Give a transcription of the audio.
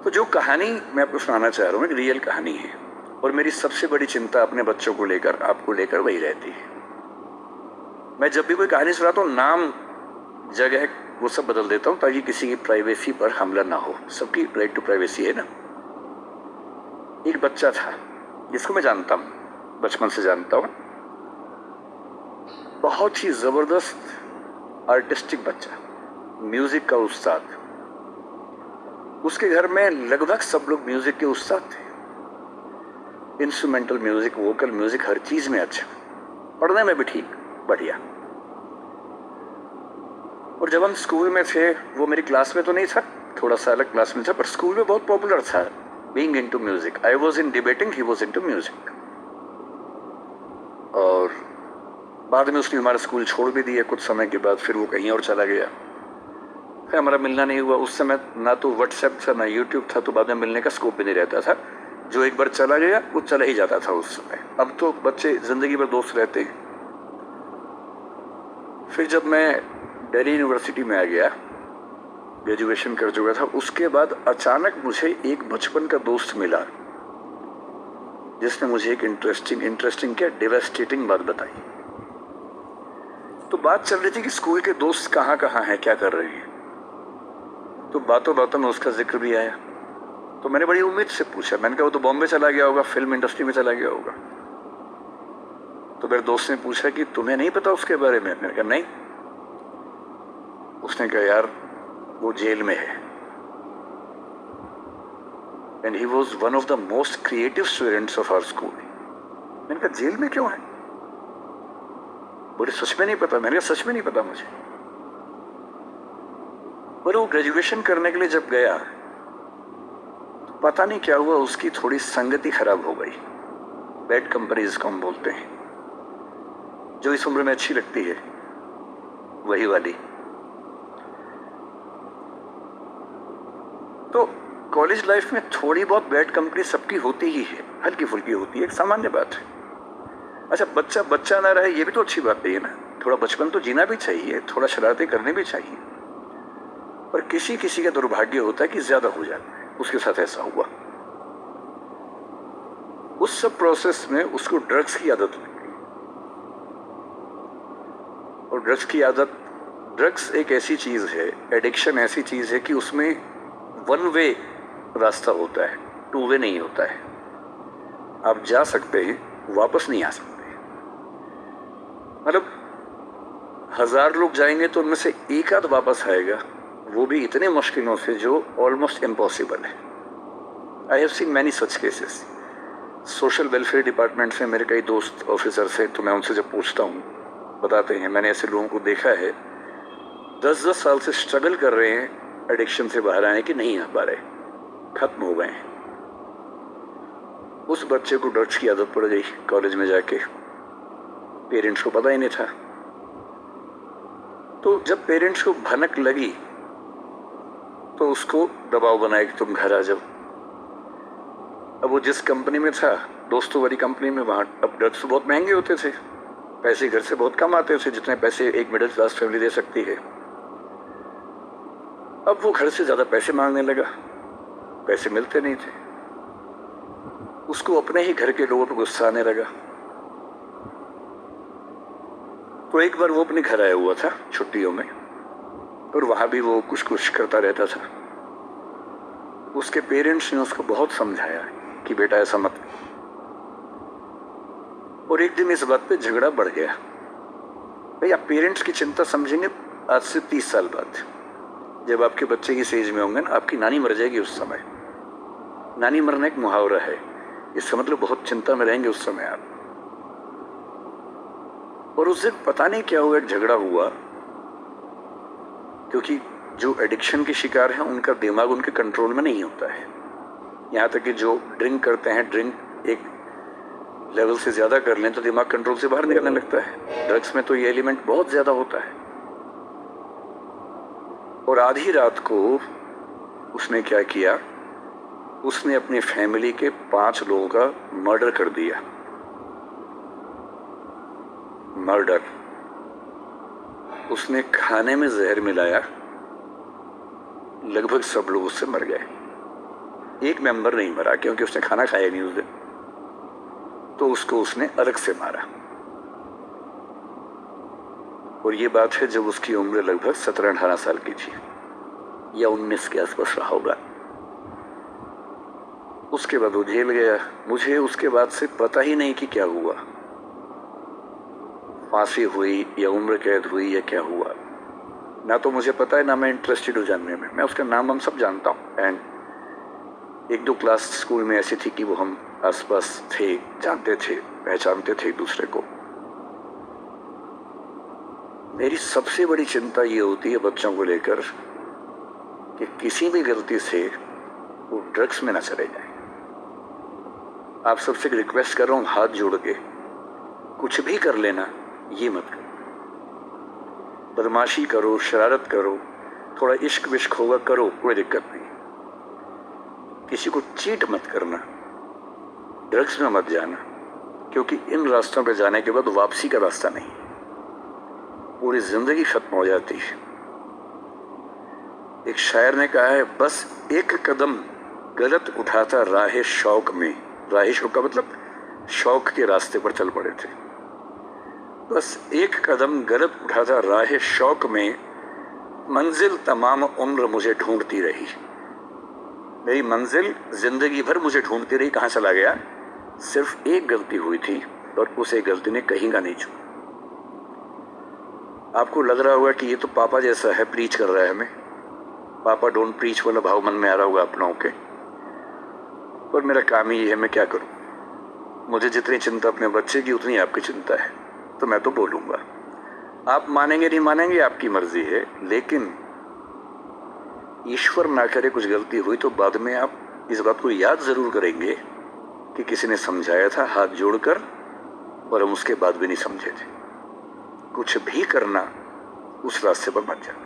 तो जो कहानी मैं आपको सुनाना चाह रहा हूँ एक रियल कहानी है, और मेरी सबसे बड़ी चिंता अपने बच्चों को लेकर, आपको लेकर वही रहती है। मैं जब भी कोई कहानी सुनाता हूँ, नाम, जगह, वो सब बदल देता हूँ ताकि किसी की प्राइवेसी पर हमला ना हो। सबकी राइट टू प्राइवेसी है ना। एक बच्चा था जिसको मैं जानता हूँ, बचपन से जानता हूँ, बहुत ही जबरदस्त आर्टिस्टिक बच्चा, म्यूजिक का उस्ताद। उसके घर में लगभग सब लोग म्यूजिक के उस्ताद थे। इंस्ट्रूमेंटल म्यूजिक, वोकल म्यूजिक, हर चीज में अच्छा, पढ़ने में भी ठीक, बढ़िया। और जब हम स्कूल में थे, वो मेरी क्लास में तो नहीं था, थोड़ा सा अलग क्लास में था, पर स्कूल में बहुत पॉपुलर था, being into music. I was in debating, he was into music. और बाद में उसने हमारा स्कूल छोड़ भी दिया कुछ समय के बाद, फिर वो कहीं और चला गया, फिर हमारा मिलना नहीं हुआ। उस समय ना तो व्हाट्सएप था ना यूट्यूब था, तो बाद में मिलने का स्कोप भी नहीं रहता था। जो एक बार चला गया वो चला ही जाता था उस समय। अब तो बच्चे जिंदगी भर दोस्त रहते हैं। फिर जब मैं दिल्ली यूनिवर्सिटी में आ गया, ग्रेजुएशन कर चुका था, उसके बाद अचानक मुझे एक बचपन का दोस्त मिला जिसने मुझे एक इंटरेस्टिंग क्या डिवास्टेटिंग बात बताई। तो बात चल रही थी कि स्कूल के दोस्त कहाँ कहाँ हैं, क्या कर रहे हैं। तो बातों बातों में उसका जिक्र भी आया। तो मैंने बड़ी उम्मीद से पूछा, मैंने कहा वो तो बॉम्बे चला गया होगा, फिल्म इंडस्ट्री में चला गया होगा। तो मेरे दोस्त ने पूछा कि तुम्हें नहीं पता उसके बारे में? मैंने कहा नहीं। उसने कहा यार वो जेल में है, and he was one of the most creative students of our school. मैंने कहा जेल में क्यों है? बोले सच में नहीं पता। मैंने कहा सच में नहीं पता मुझे। पर वो ग्रेजुएशन करने के लिए जब गया, तो पता नहीं क्या हुआ, उसकी थोड़ी संगति खराब हो गई। बैड कंपनी जिसको हम बोलते हैं, जो इस उम्र में अच्छी लगती है, वही वाली। तो कॉलेज लाइफ में थोड़ी बहुत बैड कंपनी सबकी होती ही है, हल्की फुल्की होती है, एक सामान्य बात है। अच्छा, बच्चा बच्चा ना रहे ये भी तो अच्छी बात है ना। थोड़ा बचपन तो जीना भी चाहिए, थोड़ा शरारतें करने भी चाहिए। पर किसी किसी का दुर्भाग्य होता है कि ज्यादा हो जाता है। उसके साथ ऐसा हुआ। उस सब प्रोसेस में उसको ड्रग्स की आदत लग गई। और ड्रग्स एक ऐसी चीज है, एडिक्शन ऐसी चीज है कि उसमें वन वे रास्ता होता है, टू वे नहीं होता है। आप जा सकते हैं, वापस नहीं आ सकते। मतलब 1000 लोग जाएंगे तो उनमें से एक आध वापस आएगा, वो भी इतने मुश्किलों से जो ऑलमोस्ट इम्पॉसिबल है। I have seen many such cases. Social welfare department से मेरे कई दोस्त ऑफिसर से, तो मैं उनसे जब पूछता हूँ, बताते हैं मैंने ऐसे लोगों को देखा है 10-10 साल से स्ट्रगल कर रहे हैं एडिक्शन से बाहर आए कि नहीं आ पा रहे, खत्म हो गए हैं। उस बच्चे को ड्रग्स की आदत पड़ गई कॉलेज में जाके, पेरेंट्स को पता ही नहीं था। तो जब पेरेंट्स को भनक लगी तो उसको दबाव बनाया कि तुम घर आ जाओ। अब वो जिस कंपनी में था, दोस्तों वाली कंपनी में, वहां अब ड्रग्स बहुत महंगे होते थे, पैसे घर से बहुत कम आते थे, जितने पैसे एक मिडिल क्लास फैमिली दे सकती है। अब वो घर से ज्यादा पैसे मांगने लगा, पैसे मिलते नहीं थे। उसको अपने ही घर के लोगों पर गुस्सा आने लगा। तो एक बार वो अपने घर आया हुआ था छुट्टियों में, और वहां भी वो कुछ कुछ करता रहता था। उसके पेरेंट्स ने उसको बहुत समझाया कि बेटा ऐसा मत। और एक दिन इस बात पे झगड़ा बढ़ गया। भाई आप पेरेंट्स की चिंता समझेंगे आज से 30 साल बाद, जब आपके बच्चे की एज में होंगे ना, आपकी नानी मर जाएगी उस समय। नानी मरना एक मुहावरा है, इसका मतलब बहुत चिंता में रहेंगे उस समय आप। और उस दिन पता नहीं क्या हुआ, एक झगड़ा हुआ, क्योंकि जो एडिक्शन के शिकार हैं उनका दिमाग उनके कंट्रोल में नहीं होता है। यहाँ तक कि जो ड्रिंक करते हैं, ड्रिंक एक लेवल से ज्यादा कर लें तो दिमाग कंट्रोल से बाहर निकलने लगता है। ड्रग्स में तो ये एलिमेंट बहुत ज्यादा होता है। और आधी रात को उसने क्या किया, उसने अपनी फैमिली के 5 लोगों का मर्डर कर दिया। मर्डर। उसने खाने में जहर मिलाया, लगभग सब लोग उससे मर गए। एक मेंबर नहीं मरा क्योंकि उसने खाना खाया नहीं उस दिन, तो उसको उसने अलग से मारा। और ये बात है जब उसकी उम्र लगभग 17-18 साल की थी या 19 के आसपास रहा होगा। उसके बाद वो जेल गया। मुझे उसके बाद से पता ही नहीं कि क्या हुआ, फांसी हुई या उम्र कैद हुई या क्या हुआ, ना तो मुझे पता है ना मैं इंटरेस्टेड हूँ जानने में। मैं उसका नाम हम सब जानता हूँ। एंड 1-2 क्लास स्कूल में ऐसी थी कि वो हम आसपास थे, जानते थे, पहचानते थे एक दूसरे को। मेरी सबसे बड़ी चिंता ये होती है बच्चों को लेकर कि किसी भी गलती से वो ड्रग्स में ना चले जाए। आप सबसे रिक्वेस्ट कर रहा हूँ हाथ जोड़ के, कुछ भी कर लेना, ये मत करो। बदमाशी करो, शरारत करो, थोड़ा इश्क विश्क होगा करो, कोई दिक्कत नहीं। किसी को चीट मत करना, ड्रग्स में मत जाना, क्योंकि इन रास्तों पे जाने के बाद वापसी का रास्ता नहीं, पूरी जिंदगी खत्म हो जाती है। एक शायर ने कहा है, बस एक कदम गलत उठाता राह शौक में, राह शौक का मतलब शौक के रास्ते पर चल पड़े थे। बस एक कदम गलत उठाता राह शौक में, मंजिल तमाम उम्र मुझे ढूंढती रही। मेरी मंजिल जिंदगी भर मुझे ढूंढती रही, कहाँ चला गया? सिर्फ एक गलती हुई थी और उस एक गलती ने कहीं का नहीं छुआ। आपको लग रहा होगा कि ये तो पापा जैसा है, प्रीच कर रहा है हमें। पापा डोंट प्रीच वाला भाव मन में आ रहा होगा अपनों के, पर मेरा काम ही ये है, मैं क्या करूं। मुझे जितनी चिंता अपने बच्चे की उतनी आपकी चिंता है, तो मैं तो बोलूंगा। आप मानेंगे नहीं मानेंगे आपकी मर्जी है, लेकिन ईश्वर ना करे कुछ गलती हुई तो बाद में आप इस बात को याद जरूर करेंगे कि किसी ने समझाया था हाथ जोड़कर, और हम उसके बाद भी नहीं समझे थे। कुछ भी करना, उस रास्ते पर मत जाना।